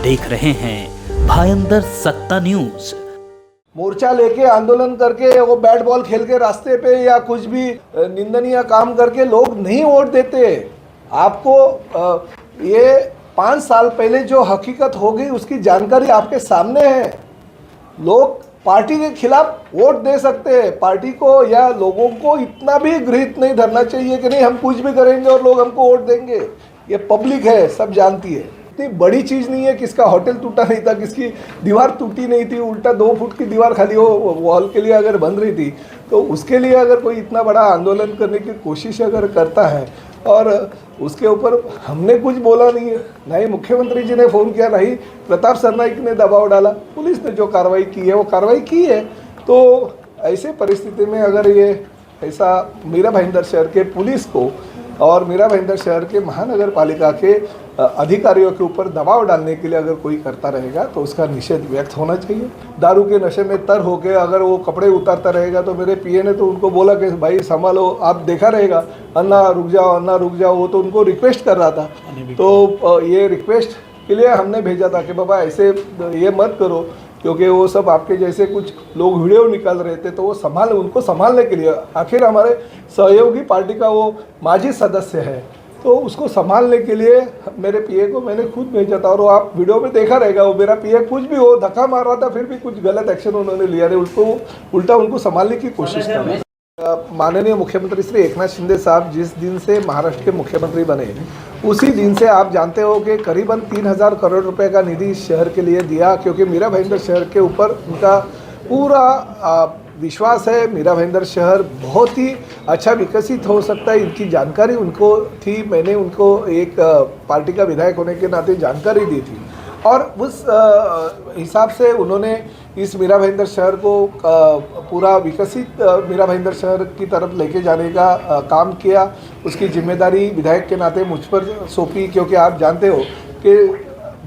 देख रहे हैं भायंदर सत्ता न्यूज। मोर्चा लेके आंदोलन करके वो बैट बॉल खेल के रास्ते पे या कुछ भी निंदनीय काम करके लोग नहीं वोट देते। आपको ये 5 साल पहले जो हकीकत हो गई उसकी जानकारी आपके सामने है। लोग पार्टी के खिलाफ वोट दे सकते हैं। पार्टी को या लोगों को इतना भी गृहित नहीं धरना चाहिए कि नहीं हम कुछ भी करेंगे और लोग हमको वोट देंगे। ये पब्लिक है, सब जानती है। इतनी बड़ी चीज़ नहीं है। किसका होटल टूटा नहीं था, किसकी दीवार टूटी नहीं थी, उल्टा 2 फुट की दीवार खाली वो वॉल के लिए अगर बन रही थी तो उसके लिए अगर कोई इतना बड़ा आंदोलन करने की कोशिश अगर करता है और उसके ऊपर हमने कुछ बोला नहीं है, ना ही मुख्यमंत्री जी ने फ़ोन किया, ना ही प्रताप सरनाईक ने दबाव डाला। पुलिस ने जो कार्रवाई की है वो कार्रवाई की है। तो ऐसे परिस्थिति में अगर ये ऐसा मीरा भाईंदर शहर के पुलिस को और मीरा भाईंदर शहर के महानगर पालिका के अधिकारियों के ऊपर दबाव डालने के लिए अगर कोई करता रहेगा तो उसका निषेध व्यक्त होना चाहिए। दारू के नशे में तर होकर अगर वो कपड़े उतारता रहेगा तो मेरे पीए ने तो उनको बोला कि भाई संभालो, आप देखा रहेगा, अन्ना रुक जाओ, अन्ना रुक जाओ। वो तो उनको रिक्वेस्ट कर रहा था। तो ये रिक्वेस्ट के लिए हमने भेजा था कि बाबा ऐसे ये मत करो, क्योंकि वो सब आपके जैसे कुछ लोग वीडियो निकाल रहे थे। तो वो उनको संभालने के लिए, आखिर हमारे सहयोगी पार्टी का वो माजी सदस्य है, तो उसको संभालने के लिए मेरे पीए को मैंने खुद भेजा था। और वो आप वीडियो में देखा रहेगा, वो मेरा पीए कुछ भी वो धक्का मार रहा था, फिर भी कुछ गलत एक्शन उन्होंने लिया नहीं, उसको उल्टा उनको संभालने की कोशिश कर रहे। माननीय मुख्यमंत्री श्री एकनाथ शिंदे साहब जिस दिन से महाराष्ट्र के मुख्यमंत्री बने उसी दिन से आप जानते हो कि करीबन 3000 करोड़ रुपए का निधि शहर के लिए दिया, क्योंकि मीरा भाईंदर शहर के ऊपर उनका पूरा विश्वास है। मीरा भाईंदर शहर बहुत ही अच्छा विकसित हो सकता है, इनकी जानकारी उनको थी। मैंने उनको एक पार्टी का विधायक होने के नाते जानकारी दी थी और उस हिसाब से उन्होंने इस मीरा भाईंदर शहर को पूरा विकसित मीरा भाईंदर शहर की तरफ लेके जाने का काम किया। उसकी जिम्मेदारी विधायक के नाते मुझ पर सौंपी, क्योंकि आप जानते हो कि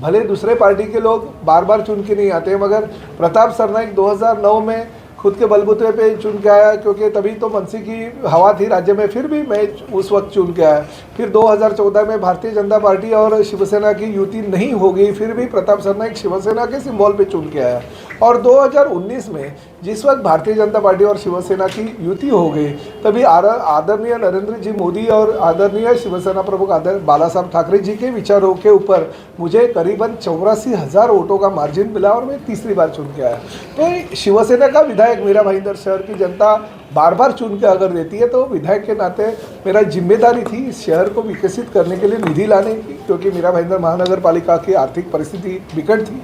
भले दूसरे पार्टी के लोग बार बार चुन के नहीं आते, मगर प्रताप सरनाईक 2009 में खुद के बलबूते पे चुन के आया, क्योंकि तभी तो मनसी की हवा थी राज्य में, फिर भी मैं उस वक्त चुन के आया। फिर 2014 में भारतीय जनता पार्टी और शिवसेना की युति नहीं हो गई, फिर भी प्रताप सरनाईक शिवसेना के सिंबल पे चुन के आया। और 2019 में जिस वक्त भारतीय जनता पार्टी और शिवसेना की युति हो गई, तभी आदरणीय नरेंद्र जी मोदी और आदरणीय शिवसेना प्रमुख बाला साहब ठाकरे जी के विचारों के ऊपर मुझे करीबन 84,000 वोटों का मार्जिन मिला और मैं तीसरी बार चुन के आया। तो शिवसेना का विधायक मीरा भाईंदर शहर की जनता बार बार चुन के अगर देती है तो विधायक के नाते मेरा जिम्मेदारी थी इस शहर को विकसित करने के लिए निधि लाने की, क्योंकि मीरा भाईंदर महानगर पालिका की आर्थिक परिस्थिति विकट थी।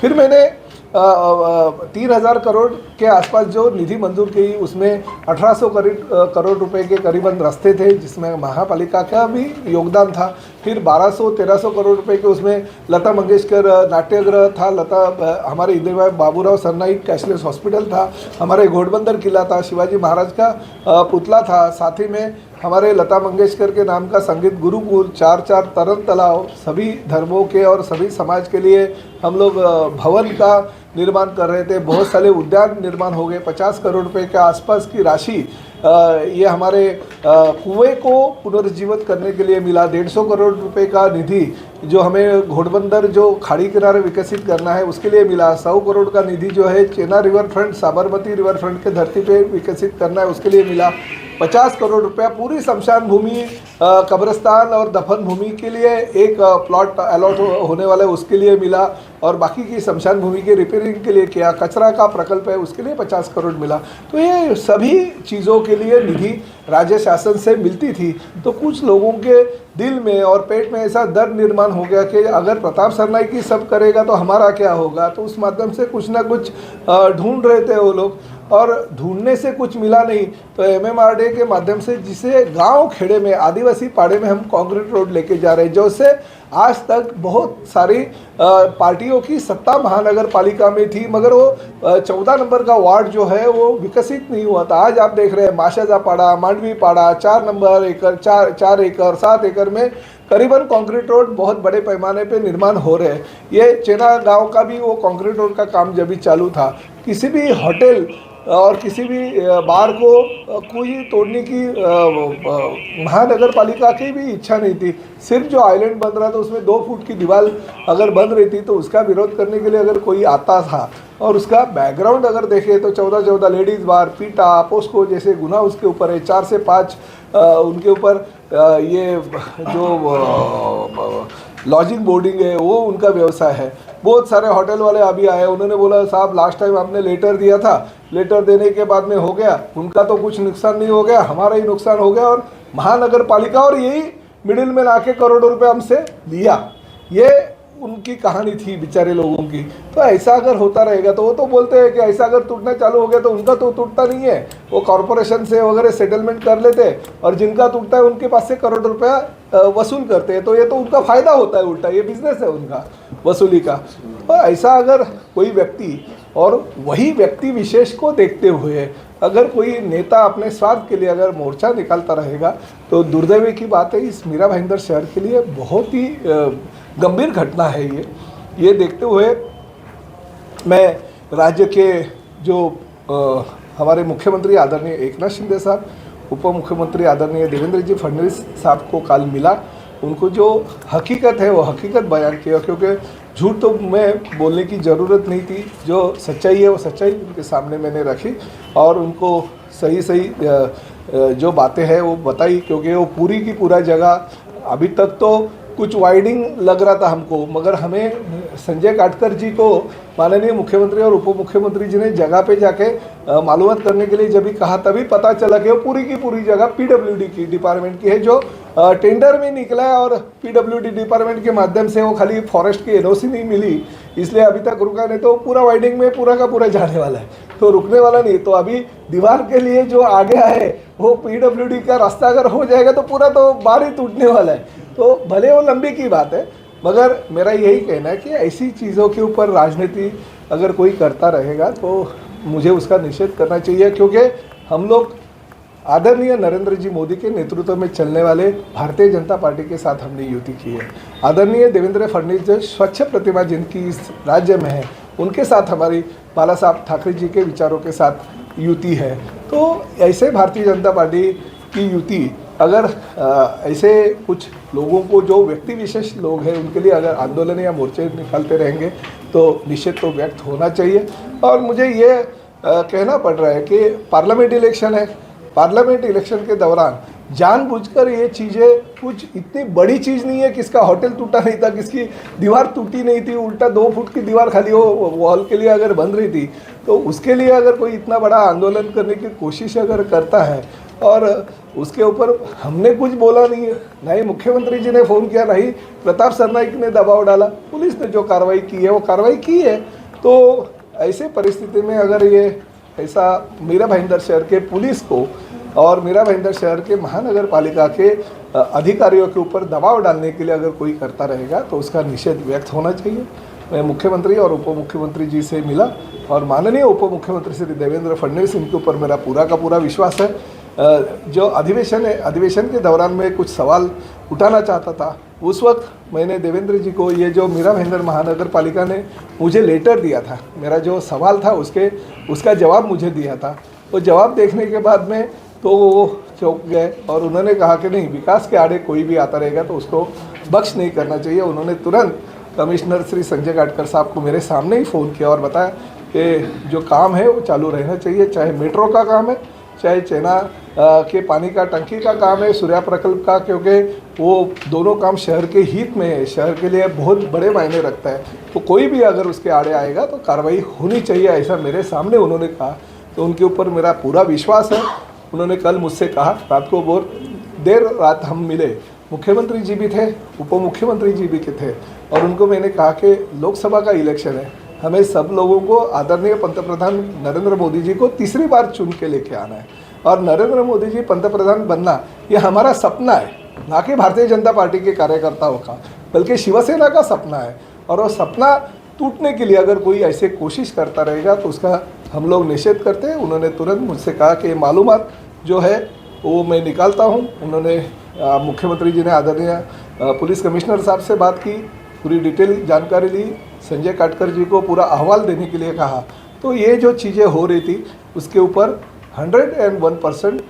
फिर मैंने 3000 करोड़ के आसपास जो निधि मंजूर की, उसमें 1800 करोड़ रुपए के करीबन रास्ते थे, जिसमें महापालिका का भी योगदान था। फिर 1200-1300 करोड़ रुपए के उसमें लता मंगेशकर नाट्यगृह था, हमारे इंदिरा बाबूराव सरनाईक कैशलेस हॉस्पिटल था, हमारे घोड़बंदर किला था, शिवाजी महाराज का पुतला था, साथ ही में हमारे लता मंगेशकर के नाम का संगीत गुरुकुल, 4 तरन तालाब, सभी धर्मों के और सभी समाज के लिए हम लोग भवन का निर्माण कर रहे थे। बहुत सारे उद्यान निर्माण हो गए। 50 करोड़ रुपए के आसपास की राशि ये हमारे कुएं को पुनर्जीवित करने के लिए मिला। 150 करोड़ रुपए का निधि जो हमें घोड़बंदर जो खाड़ी किनारे विकसित करना है उसके लिए मिला। 100 करोड़ का निधि जो है चेना river front, Sabarmati river front के धरती पे विकसित करना है उसके लिए मिला। 50 करोड़ रुपया पूरी शमशान भूमि, कब्रिस्तान और दफन भूमि के लिए एक प्लॉट अलॉट होने वाला है उसके लिए मिला, और बाकी की शमशान भूमि के रिपेयरिंग के लिए किया। कचरा का प्रकल्प है उसके लिए 50 करोड़ मिला। तो ये सभी चीज़ों के लिए निधि राज्य शासन से मिलती थी। तो कुछ लोगों के दिल में और पेट में ऐसा डर निर्माण हो गया कि अगर प्रताप सरनाईक ही सब करेगा तो हमारा क्या होगा। तो उस माध्यम से कुछ ना कुछ ढूंढ रहे थे वो लोग, और ढूंढने से कुछ मिला नहीं। तो MMRDA के माध्यम से जिसे गांव खेड़े में, आदिवासी पाड़े में हम कंक्रीट रोड लेके जा रहे हैं, जो से आज तक बहुत सारी पार्टियों की सत्ता महानगर पालिका में थी, मगर वो 14 नंबर का वार्ड जो है वो विकसित नहीं हुआ था। आज आप देख रहे हैं माशाजा पाड़ा, मांडवी पाड़ा, 4 नंबर एकड़, 4 एकड़, 7 एकड़ में करीबन कंक्रीट रोड बहुत बड़े पैमाने पे निर्माण हो रहे हैं। ये चेना गांव का भी वो कंक्रीट रोड का काम जब भी चालू था, किसी भी होटल और किसी भी बार को कोई तोड़ने की महानगर पालिका की भी इच्छा नहीं थी। सिर्फ जो आइलैंड बन रहा था उसमें 2 फुट की दीवार अगर बन रही थी तो उसका विरोध करने के लिए अगर कोई आता था और उसका बैकग्राउंड अगर देखें तो 14 लेडीज़ बार, पीटा, पोस्को जैसे गुना उसके ऊपर है, 4 से 5 उनके ऊपर ये जो लॉजिंग बोर्डिंग है वो उनका व्यवसाय है। बहुत सारे होटल वाले अभी आए, उन्होंने बोला साहब लास्ट टाइम आपने लेटर दिया था, लेटर देने के बाद में हो गया, उनका तो कुछ नुकसान नहीं हो गया, हमारा ही नुकसान हो गया और महानगर पालिका और यही मिडिल में लाके करोड़ों रुपए हमसे लिया। ये उनकी कहानी थी बेचारे लोगों की। तो ऐसा अगर होता रहेगा तो वो तो बोलते हैं कि ऐसा अगर टूटना चालू हो गया तो उनका तो टूटता नहीं है, वो कॉरपोरेशन से वगैरह सेटलमेंट कर लेते और जिनका टूटता है उनके पास से करोड़ रुपया वसूल करते हैं। तो ये तो उनका फायदा होता है, उल्टा ये बिजनेस है उनका वसूली का। तो ऐसा अगर कोई व्यक्ति और वही व्यक्ति विशेष को देखते हुए अगर कोई नेता अपने स्वार्थ के लिए अगर मोर्चा निकालता रहेगा तो दुर्दैव की बात है, इस मीरा भाईंदर शहर के लिए बहुत ही गंभीर घटना है ये देखते हुए मैं राज्य के जो हमारे मुख्यमंत्री आदरणीय एकनाथ शिंदे साहब, उप मुख्यमंत्री आदरणीय देवेंद्र जी फडणवीस साहब को कल मिला, उनको जो हकीकत है वो हकीकत बयान किया, क्योंकि झूठ तो मैं बोलने की ज़रूरत नहीं थी, जो सच्चाई है वो सच्चाई उनके सामने मैंने रखी और उनको सही जो बातें हैं वो बताई। क्योंकि वो पूरी की पूरा जगह अभी तक तो कुछ वाइडिंग लग रहा था हमको, मगर हमें संजय काटकर जी को माननीय मुख्यमंत्री और उप मुख्यमंत्री जी ने जगह पे जाके मालूमात करने के लिए जब भी कहा तभी पता चला कि वो पूरी की पूरी जगह पीडब्ल्यूडी की डिपार्टमेंट की है, जो टेंडर में निकला है और पीडब्ल्यूडी डिपार्टमेंट के माध्यम से वो खाली फॉरेस्ट की एनओसी नहीं मिली इसलिए अभी तक रुका, नहीं तो पूरा वाइडिंग में पूरा का पूरा जाने वाला है, तो रुकने वाला नहीं। तो अभी दीवार के लिए जो आ गया है वो पीडब्ल्यूडी का रास्ता अगर हो जाएगा तो पूरा तो बार ही टूटने वाला है। तो भले वो लंबी की बात है, मगर मेरा यही कहना है कि ऐसी चीज़ों के ऊपर राजनीति अगर कोई करता रहेगा तो मुझे उसका निषेध करना चाहिए। क्योंकि हम लोग आदरणीय नरेंद्र जी मोदी के नेतृत्व में चलने वाले भारतीय जनता पार्टी के साथ हमने युति की है। आदरणीय देवेंद्र फडणवीस जो स्वच्छ प्रतिमा जिनकी इस राज्य में है, उनके साथ हमारी बाला साहब ठाकरे जी के विचारों के साथ युति है। तो ऐसे भारतीय जनता पार्टी की युति अगर ऐसे कुछ लोगों को जो व्यक्ति विशेष लोग हैं उनके लिए अगर आंदोलन या मोर्चे निकालते रहेंगे तो निश्चित तो व्यक्त होना चाहिए। और मुझे ये कहना पड़ रहा है कि पार्लियामेंट इलेक्शन है, पार्लियामेंट इलेक्शन के दौरान जानबूझकर ये चीज़ें कुछ इतनी बड़ी चीज़ नहीं है, किसका होटल टूटा नहीं था, किसकी दीवार टूटी नहीं थी, उल्टा 2 फुट की दीवार खाली वो वॉल के लिए अगर बन रही थी तो उसके लिए अगर कोई इतना बड़ा आंदोलन करने की कोशिश अगर करता है और उसके ऊपर हमने कुछ बोला नहीं है, ना ही मुख्यमंत्री जी ने फ़ोन किया, ना ही प्रताप सरनाईक ने दबाव डाला, पुलिस ने जो कार्रवाई की है वो कार्रवाई की है। तो ऐसे परिस्थिति में अगर ये ऐसा मीरा भाईंदर शहर के पुलिस को और मीरा भाईंदर शहर के महानगर पालिका के अधिकारियों के ऊपर दबाव डालने के लिए अगर कोई करता रहेगा तो उसका निषेध व्यक्त होना चाहिए। मैं मुख्यमंत्री और उप मुख्यमंत्री जी से मिला और माननीय उप मुख्यमंत्री श्री देवेंद्र फडणवीस, इनके ऊपर मेरा पूरा का पूरा विश्वास है। जो अधिवेशन है, अधिवेशन के दौरान मैं कुछ सवाल उठाना चाहता था, उस वक्त मैंने देवेंद्र जी को ये जो मीरा भाईंदर महानगर पालिका ने मुझे लेटर दिया था, मेरा जो सवाल था उसका जवाब मुझे दिया था, वो जवाब देखने के बाद में तो वो चौंक गए और उन्होंने कहा कि नहीं, विकास के आड़े कोई भी आता रहेगा तो उसको बख्श नहीं करना चाहिए। उन्होंने तुरंत कमिश्नर श्री संजय काटकर साहब को मेरे सामने ही फ़ोन किया और बताया कि जो काम है वो चालू रहना चाहिए, चाहे मेट्रो का काम है, चाहे चेना के पानी का टंकी का काम है, सूर्या प्रकल्प का, क्योंकि वो दोनों काम शहर के हित में है, शहर के लिए बहुत बड़े मायने रखता है। तो कोई भी अगर उसके आड़े आएगा तो कार्रवाई होनी चाहिए, ऐसा मेरे सामने उन्होंने कहा। तो उनके ऊपर मेरा पूरा विश्वास है। उन्होंने कल मुझसे कहा, रात को बहुत देर रात हम मिले, मुख्यमंत्री जी भी थे, उप मुख्यमंत्री जी भी थे, और उनको मैंने कहा कि लोकसभा का इलेक्शन है, हमें सब लोगों को आदरणीय पंतप्रधान नरेंद्र मोदी जी को तीसरी बार चुन के लेके आना है और नरेंद्र मोदी जी पंतप्रधान बनना ये हमारा सपना है, ना कि भारतीय जनता पार्टी के कार्यकर्ताओं का, बल्कि शिवसेना का सपना है। और वो सपना टूटने के लिए अगर कोई ऐसे कोशिश करता रहेगा तो उसका हम लोग निषेध करते हैं। उन्होंने तुरंत मुझसे कहा कि मालूमात जो है वो मैं निकालता हूँ। उन्होंने मुख्यमंत्री जी ने आदरणीय पुलिस कमिश्नर साहब से बात की, पूरी डिटेल जानकारी ली, संजय काटकर जी को पूरा अहवाल देने के लिए कहा तो ये जो चीज़ें हो रही थी उसके ऊपर 101%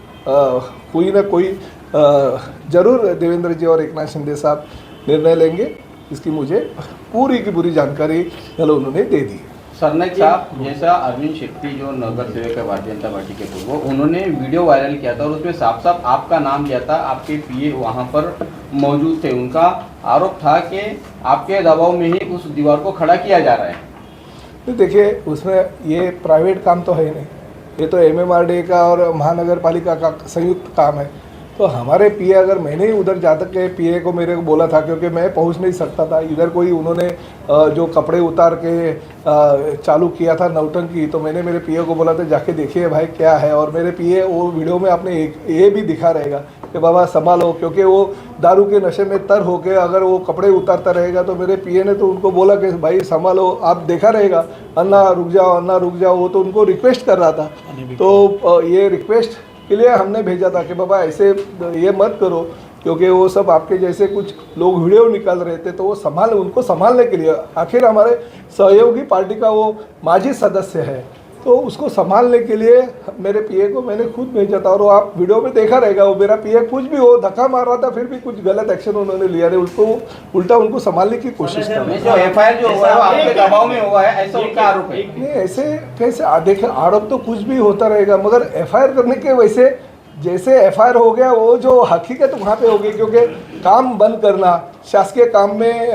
कोई ना कोई जरूर देवेंद्र जी और एकनाथ शिंदे साहब निर्णय लेंगे। इसकी मुझे पूरी की पूरी जानकारी कल उन्होंने दे दी। सरनाईक साहब, जैसा अरविंद शेट्टी जो नगर सेवक है भारतीय जनता पार्टी के पूर्व, उन्होंने वीडियो वायरल किया था और उसमें साफ साफ आपका नाम लिया था, आपके पीए वहां पर मौजूद थे। उनका आरोप था कि आपके दबाव में ही उस दीवार को खड़ा किया जा रहा है। तो देखिए, उसमें ये प्राइवेट काम तो है ही नहीं, ये तो MMRDA का और महानगर पालिका का संयुक्त काम है। तो हमारे पीए, अगर मैंने ही उधर जा तक के पीए को मेरे को बोला था, क्योंकि मैं पहुंच नहीं सकता था, इधर कोई उन्होंने जो कपड़े उतार के चालू किया था नौटंकी, तो मैंने मेरे पीए को बोला था जाके देखिए भाई क्या है। और मेरे पीए वो वीडियो में आपने ये भी दिखा रहेगा कि बाबा संभालो, क्योंकि वो दारू के नशे में तर होके अगर वो कपड़े उतारता रहेगा तो मेरे पीए ने तो उनको बोला कि भाई संभालो, आप देखा रहेगा, अन्ना रुक जाओ, अन्ना रुक जाओ। वो तो उनको रिक्वेस्ट कर रहा था। तो ये रिक्वेस्ट के लिए हमने भेजा था कि बाबा ऐसे ये मत करो, क्योंकि वो सब आपके जैसे कुछ लोग वीडियो निकाल रहे थे, तो वो उनको संभालने के लिए, आखिर हमारे सहयोगी पार्टी का वो माजी सदस्य है, तो उसको संभालने के लिए मेरे पीए को मैंने खुद भेजा था। और वो आप वीडियो में देखा रहेगा, वो मेरा पीए कुछ भी हो धक्का मार रहा था, फिर भी कुछ गलत एक्शन उन्होंने लिया नहीं, उसको उल्टा उनको संभालने की कोशिश कर रहे। जो FIR जो हुआ है वो आपके दबाव में हुआ है, ऐसा उनका आरोप है। नहीं, ऐसे कैसे देखिए, आरोप तो कुछ भी होता रहेगा, मगर FIR करने के वैसे जैसे FIR हो गया, वो जो हकीकत वहाँ पे होगी, क्योंकि काम बंद करना, शासकीय काम में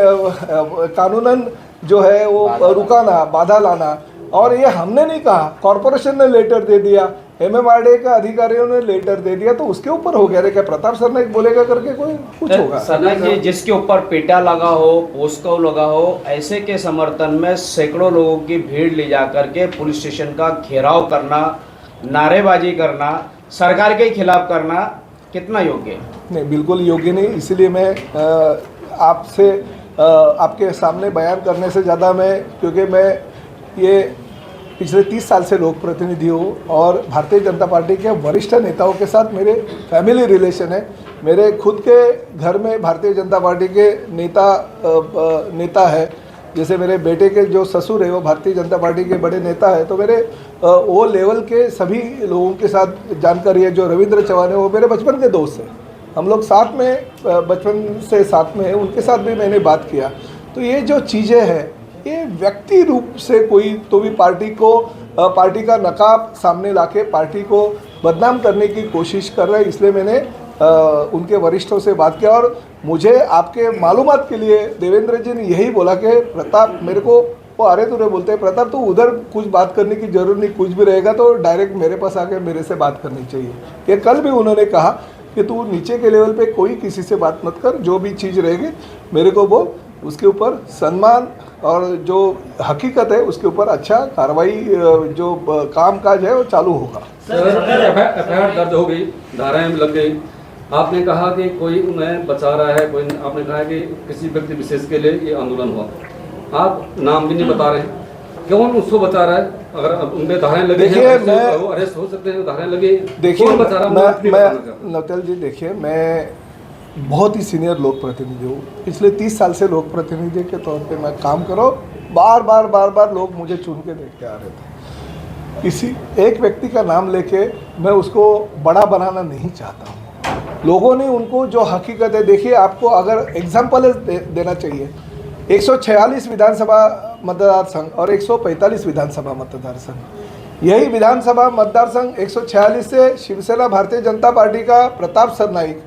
कानूनन जो है वो रुकाना, बाधा लाना, और ये हमने नहीं कहा, कॉरपोरेशन ने लेटर दे दिया, MMRDA का अधिकारियों ने लेटर दे दिया, तो उसके ऊपर हो गया। रे क्या प्रताप सरनाईक बोलेगा करके कोई कुछ होगा? सरनाईक जी, जिसके ऊपर पेटा लगा हो, पोस्को लगा हो, ऐसे के समर्थन में सैकड़ों लोगों की भीड़ ले जाकर के पुलिस स्टेशन का घेराव करना, नारेबाजी करना, सरकार के खिलाफ करना कितना योग्य है? नहीं, बिल्कुल योग्य नहीं। इसीलिए मैं आपसे आपके सामने बयान करने से ज़्यादा क्योंकि मैं ये पिछले 30 साल से लोक प्रतिनिधि हूँ और भारतीय जनता पार्टी के वरिष्ठ नेताओं के साथ मेरे फैमिली रिलेशन है। मेरे खुद के घर में भारतीय जनता पार्टी के नेता है, जैसे मेरे बेटे के जो ससुर है वो भारतीय जनता पार्टी के बड़े नेता है। तो मेरे वो लेवल के सभी लोगों के साथ जानकारी है। जो रविंद्र चौहान है वो मेरे बचपन के दोस्त हैं, हम लोग साथ में बचपन से साथ में हैं, उनके साथ भी मैंने बात किया। तो ये जो चीज़ें हैं, ये व्यक्ति रूप से कोई तो भी पार्टी का नकाब सामने लाके पार्टी को बदनाम करने की कोशिश कर रहे हैं। इसलिए मैंने उनके वरिष्ठों से बात किया और मुझे आपके मालूमात के लिए देवेंद्र जी ने यही बोला कि प्रताप, मेरे को वो अरे तुरे बोलते हैं, प्रताप तो उधर कुछ बात करने की जरूरत नहीं, कुछ भी रहेगा तो डायरेक्ट मेरे पास आके मेरे से बात करनी चाहिए। ये कल भी उन्होंने कहा कि तू नीचे के लेवल पे कोई किसी से बात मत कर, जो भी चीज़ रहेगी मेरे को बोल, उसके ऊपर सम्मान और जो हकीकत है उसके ऊपर अच्छा कार्रवाई जो काम काज है वो चालू होगा। FIR दर्ज हो गई, धाराएं लग गई, आपने कहा कि कोई उन्हें बचा रहा है, कोई आपने कहा कि किसी व्यक्ति विशेष के लिए ये आंदोलन हुआ, आप नाम भी नहीं बता रहे हैं, कौन उसको बचा रहा है? अगर उनमें धाराएं लगी हैं वो अरेस्ट हो सकते हैं, धाराएं लगी, देखिए कौन बचा रहा है? मैं नवतल जी, देखिए मैं बहुत ही सीनियर लोक प्रतिनिधि हूँ, पिछले 30 साल से लोक प्रतिनिधि के तौर पे मैं काम करो, बार बार लोग मुझे चुन के देख के आ रहे थे। किसी एक व्यक्ति का नाम लेके मैं उसको बड़ा बनाना नहीं चाहता हूँ। लोगों ने उनको जो हकीकत है, देखिए आपको अगर एग्जाम्पल देना चाहिए, 146 विधानसभा मतदार संघ और 145 विधानसभा मतदार संघ, यही विधानसभा मतदार संघ 146 से शिवसेना भारतीय जनता पार्टी का प्रताप सरनाईक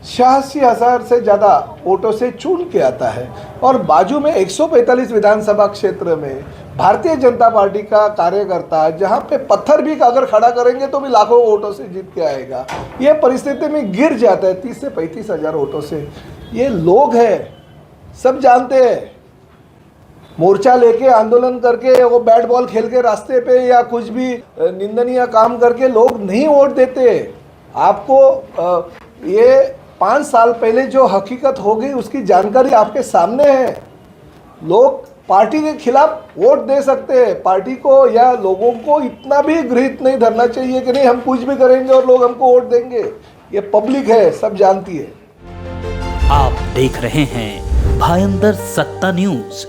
86,000 से ज़्यादा वोटों से चुन के आता है, और बाजू में 145 विधानसभा क्षेत्र में भारतीय जनता पार्टी का कार्यकर्ता जहां पे पत्थर भी अगर खड़ा करेंगे तो भी लाखों वोटों से जीत के आएगा। ये परिस्थिति में गिर जाता है 30 से 35 हज़ार वोटों से। ये लोग हैं, सब जानते हैं, मोर्चा लेके आंदोलन करके वो बैट बॉल खेल के रास्ते पे या कुछ भी निंदनीय काम करके लोग नहीं वोट देते। आपको ये 5 साल पहले जो हकीकत हो गई उसकी जानकारी आपके सामने है। लोग पार्टी के खिलाफ वोट दे सकते हैं, पार्टी को या लोगों को इतना भी गृहित नहीं धरना चाहिए कि नहीं हम कुछ भी करेंगे और लोग हमको वोट देंगे। ये पब्लिक है, सब जानती है। आप देख रहे हैं भायंदर सत्ता न्यूज।